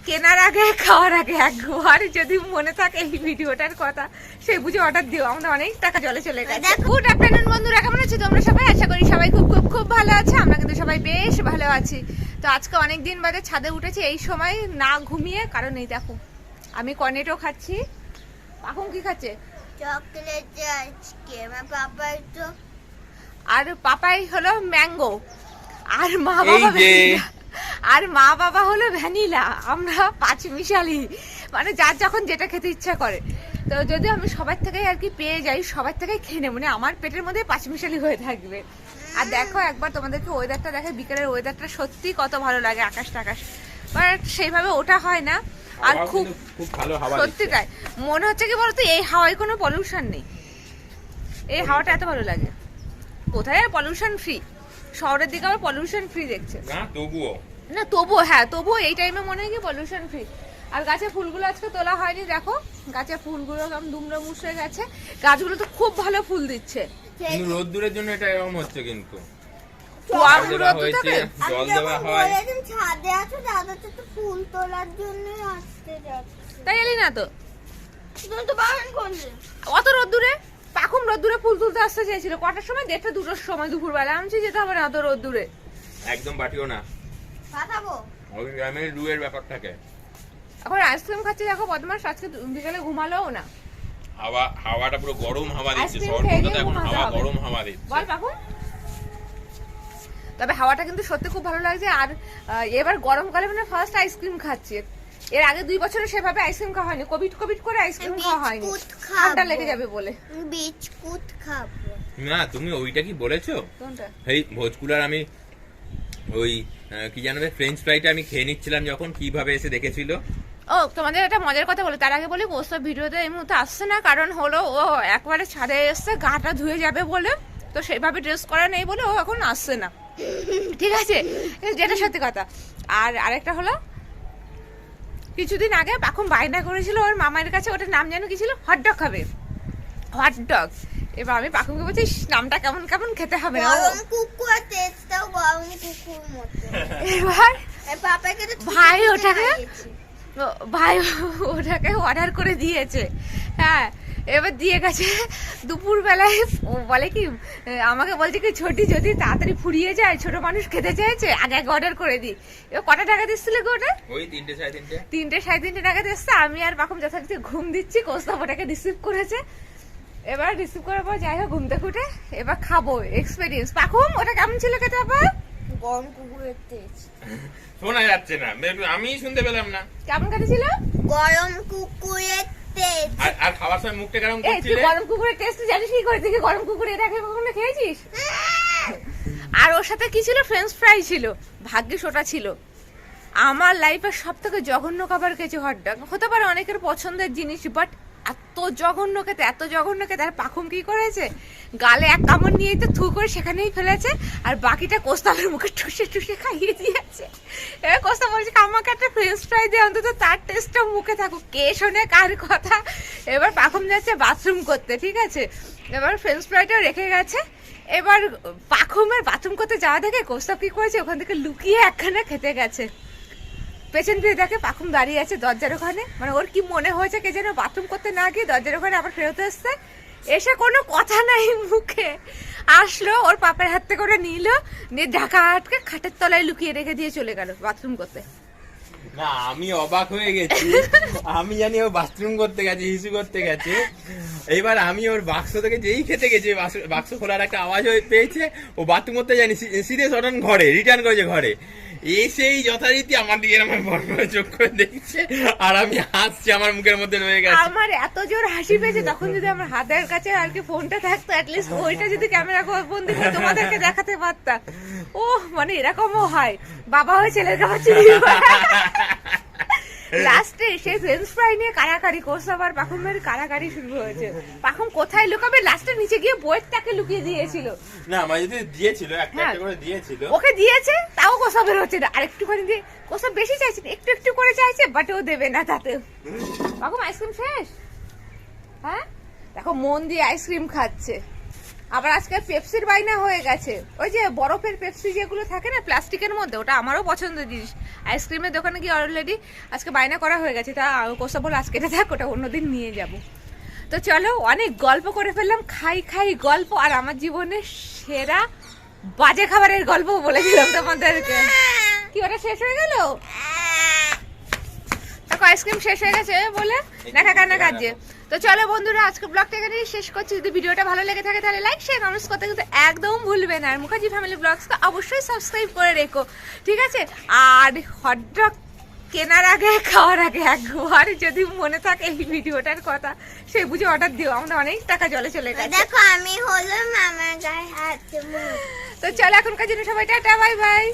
কেনার আগে খাওয়ার আগে একবার যদি মনে থাকে এই ভিডিওটার কথা, সেই বুঝে অর্ডার দিও, আমাদের অনেক টাকা জলে চলে গেছে। গুড আফটারনুন বন্ধুরা, কেমন আছো তোমরা সবাই? আশা করি সবাই খুব খুব খুব ভালো আছে। আমরা কিন্তু সবাই বেশ ভালো আছি। তো আজকে অনেক দিন বাদে ছাদে উঠেছি এই সময় না ঘুমিয়ে, কারণ এই দেখো আমি কর্নেটো খাচ্ছি। এখন কি খাচ্ছে? Chocolate ice cream. আর পাপাই হলো ম্যাঙ্গো, আর মা বাবা হলো ভ্যানিলা। আমরা পাঁচ মিশালি, মানে যার যখন যেটা খেতে ইচ্ছা করে। তো যদি আমি সবার থেকে আর কি পেয়ে যাই, সবার থেকে খেয়ে নেব, মানে আমার পেটের মধ্যে পাঁচ মিশালি হয়ে থাকবে। আর দেখো একবার তোমাদেরকে ওয়েদারটা দেখে, বিকেলের ওয়েদারটা সত্যি কত ভালো লাগে, আকাশ টাকাশ, বাট সেইভাবে ওটা হয় না। আর খুব ভালো হাওয়া, সত্যি তাই মনে হচ্ছে কি বলতো, এই হাওয়ায় কোনো পলিউশন নেই। এই হাওয়াটা এত ভালো লাগে। কোথায় পলিউশন ফ্রি, শহরের দিকে আবার পলিউশন ফ্রি দেখছে না, তবুও এই টাইমে মনে হয় কি পলিউশন ফ্রি। আর গাছের ফুলগুলো আজকে তোলা হয়নি, দেখো গাছের ফুলগুলো কেমন দুমড়ে মুছড়ে গেছে। গাছগুলো তো খুব ভালো ফুল দিচ্ছে, রোদ্দুরের জন্য এটা এরকম হচ্ছে। কিন্তু জল দেওয়া হয়, ছাদে আছো, দাদা তো ফুল তোলার জন্য আসতে যাচ্ছে, তাই এলি না তো? তুমি তো বারণ করলে। অত রোদ্দুরে পাখুম রোদ্দুরে ফুল তুলতে আসতে চেয়েছিল, কটার সময়? 1:30 2টোর সময় দুপুরবেলা। আমি যেতে হবে না অত রোদ্দুরে, একদম বাটিও না, পাঠাবো। ওই গ্রামের রুয়ের ব্যাপার থাকে। এখন আইসক্রিম খাচ্ছি, দেখো বদমাস আজকে বিকালে ঘুমালোও না। হাওয়াটা পুরো গরম হাওয়া দিচ্ছে, শহরটাতে এখন হাওয়া গরম হাওয়া দিচ্ছে। বল পাখুম। তবে হাওয়াটা কিন্তু সত্যি খুব ভালো লাগছে। আর এবার গরমকালে মানে ফার্স্ট আইসক্রিম খাচ্ছি। এর আগে 2 বছরে সেভাবে আইসক্রিম খাওয়া হয়নি, কোভিড করে আইসক্রিম খাওয়া হয়নি, ঠান্ডা লেগে যাবে বলে। বিস্কুট খাবো না, তুমি ওইটা কি বলেছো? কোনটা? এই ভোজকুলার আমি ওই কি জানাবে ফ্রেঞ্চ ফ্রাইটা আমি খেয়ে নিচ্ছিলাম যখন, কিভাবে এসে দেখেছিল। ও তোমাদের একটা মজার কথা বলে তার আগে বলি, ওসব ভিডিওতে এই মুহূর্তে আসছে না, কারণ হলো ও একবারে ছাদে এসছে গাটা ধুয়ে যাবে বলে, তো সেভাবে ড্রেস করা নেই বলে ও এখন আসছে না, ঠিক আছে? যেটা সত্যি কথা। আর আরেকটা হলো, কিছুদিন আগে এখন বায়না করেছিল ওর মামার কাছে, ওটার নাম যেন কি ছিল, হটডগ খাবে, হটডগ। এবার আমি পাখুকে বলছি নামটা কেমন কেমন খেতে হবে না, গরম কুকুর টেস্টটাও গরম কুকুর মতো। এবার পাপাকে তো ভাই ওটাকে অর্ডার করে দিয়েছে। হ্যাঁ, এবার দিয়ে গেছে দুপুর বেলায়, বলে কি আমাকে বলছে কি ছোটি যদি তাড়াতাড়ি ফুরিয়ে যায়, ছোট মানুষ খেতে চাইছে, আগে অর্ডার করে দিই। এবার কটা টাকা দিচ্ছিল গো ওটা? ওই 3টে 3:30 টাকা দিচ্ছে। আমি আর পাখুম যথারীতি ঘুম দিচ্ছি, কোস্তাব ওটাকে রিসিভ করেছে। এবার রিসিভ করার পর যাই হোক ঘুম থেকে উঠে এবার খাবো এক্সপেরিয়েন্স। পাখুম ওটা কেমন ছিল খেতে? আবার গরম কুকুরের টেস্ট শোনা যাচ্ছে না, আমি শুনতে পেলাম না। কেমন খেতে ছিল? গরম কুকুরের টেস্ট। আর খাওয়ার সময় মুখটা কেমন এই তুই করছিলে? গরম কুকুরের টেস্ট জানিস কি করে? দেখি গরম কুকুর এর আগে কখনো খেয়েছিস? আর ওর সাথে কি ছিল? ফ্রেঞ্চ ফ্রাই ছিল। ভাগ্যিস ওটা ছিল। আমার লাইফের সব থেকে জঘন্য খাবার খেয়েছি হটডগ। হতে পারে অনেকের পছন্দের জিনিস, বাট এত জঘন্য খেতে, এত জঘন্য খেতে। আর পাখুম কি করেছে, গালে এক কামড় নিয়ে তো থু করে সেখানেই ফেলেছে, আর বাকিটা কোস্তাবের মুখে ঠুসে ঠুসে খাইয়ে দিয়েছে। এবার কোস্তা বলছে আমাকে একটা ফ্রেঞ্চ ফ্রাই দিয়ে, অন্তত তার টেস্টটা মুখে থাকুক। কে শোনে কার কথা? এবার পাখুম যাচ্ছে বাথরুম করতে, ঠিক আছে? এবার ফ্রেঞ্চ ফ্রাইটা রেখে গেছে। এবার পাখুমের বাথরুম করতে যাওয়া দেখে কোস্তাব কি করেছে, ওখান থেকে লুকিয়ে একখানে খেতে গেছে। পেছন ফিরে দেখে পাখুম দাঁড়িয়ে আছে দরজার ওখানে, মানে ওর কি মনে হয়েছে কে যেন বাথরুম করতে না গিয়ে দরজার ওখানে আবার ফেরত এসছে। এসে কোনো কথা নাই মুখে, আসলো ওর পাপের হাত থেকে করে নিল, নিয়ে ঢাকা আটকে খাটের তলায় লুকিয়ে রেখে দিয়ে চলে গেল বাথরুম করতে। না, আমি অবাক হয়ে গেছি। আমি জানি ও বাথরুম করতে গেছে, হিসু করতে গেছে। এইবার আমি ওর বাক্স থেকে যেই খেতে গেছে, বাক্স খোলার একটা আওয়াজ পেয়েছে, ও বাথরুম করতে যায়নি, সিরিয়াস অটান ঘরে রিটার্ন করেছে। ঘরে এসেই যথারীতি আমার দিকে আমার বড় চোখ করে দেখছে, আর আমি হাসছি, আমার মুখের মধ্যে রয়ে গেছে। আমার এত জোর হাসি পেয়েছে, তখন যদি আমার হাতের কাছে আর কি ফোনটা থাকতো, অ্যাটলিস্ট ওইটা যদি ক্যামেরা বন্দি করে তোমাদেরকে দেখাতে পারতাম। ও মানে এরকমও হয়, বাবা হয়ে ছেলের কাছে চুরি করে। লাস্টে সেই ফ্রেঞ্চ ফ্রাই নিয়ে কারাকারি, কোস্তাব আর পাখুমের কারাকারি শুরু হয়েছে। পাখুম কোথায় লুকাবে, লাস্টে নিচে গিয়ে বইটাকে লুকিয়ে দিয়েছিল। না, আমার যদি দিয়েছিল, একটা করে দিয়েছিল, ওকে দিয়েছে, তাও কোস্তাবের হচ্ছে না। আরেকটুখানি দিয়ে কোস্তাব বেশি চাইছে, একটু একটু করে চাইছে, বাট ও দেবে না তাতে। পাখুম আইসক্রিম শেষ? হ্যাঁ, দেখো মন দিয়ে আইসক্রিম খাচ্ছে। আবার আজকে পেপসির বাইনা হয়ে গেছে, ওই যে বরফের পেপসি যেগুলো থাকে না প্লাস্টিকের মধ্যে, ওটা আমারও পছন্দের জিনিস। আইসক্রিমের দোকানে গিয়ে অলরেডি আজকে বাইনা করা হয়ে গেছে, তা কোসা বলে আজকে এটা থাক, ওটা অন্যদিন নিয়ে যাব। তো চলো, অনেক গল্প করে ফেললাম, খাই খাই গল্প, আর আমার জীবনের সেরা বাজে খাবারের গল্প বলে দিলাম তোমাদেরকে। কি ওটা শেষ হয়ে গেল? দেখো আইসক্রিম শেষ হয়ে গেছে বলে দেখা কান্না কাজে। তো চলো বন্ধুরা, আজকে ব্লগটা এখানেই শেষ করছি। যদি ভিডিওটা ভালো লেগে থাকে তাহলে লাইক শেয়ার কমেন্টস করতে কিন্তু একদম ভুলবে না। আর মুখার্জি ফ্যামিলি ব্লগসকে অবশ্যই সাবস্ক্রাইব করে রেখো, ঠিক আছে? আর হটডগ কেনার আগে খাওয়ার আগে একবার যদি মনে থাকে এই ভিডিওটার কথা, সেই বুঝে অর্ডার দিও, আমাদের অনেক টাকা জলে চলে গেছে। দেখো আমি হলো মামার গায়ে হাত দেবো। তো চলো এখনকার জন্য সবাই টাটা, বাই বাই।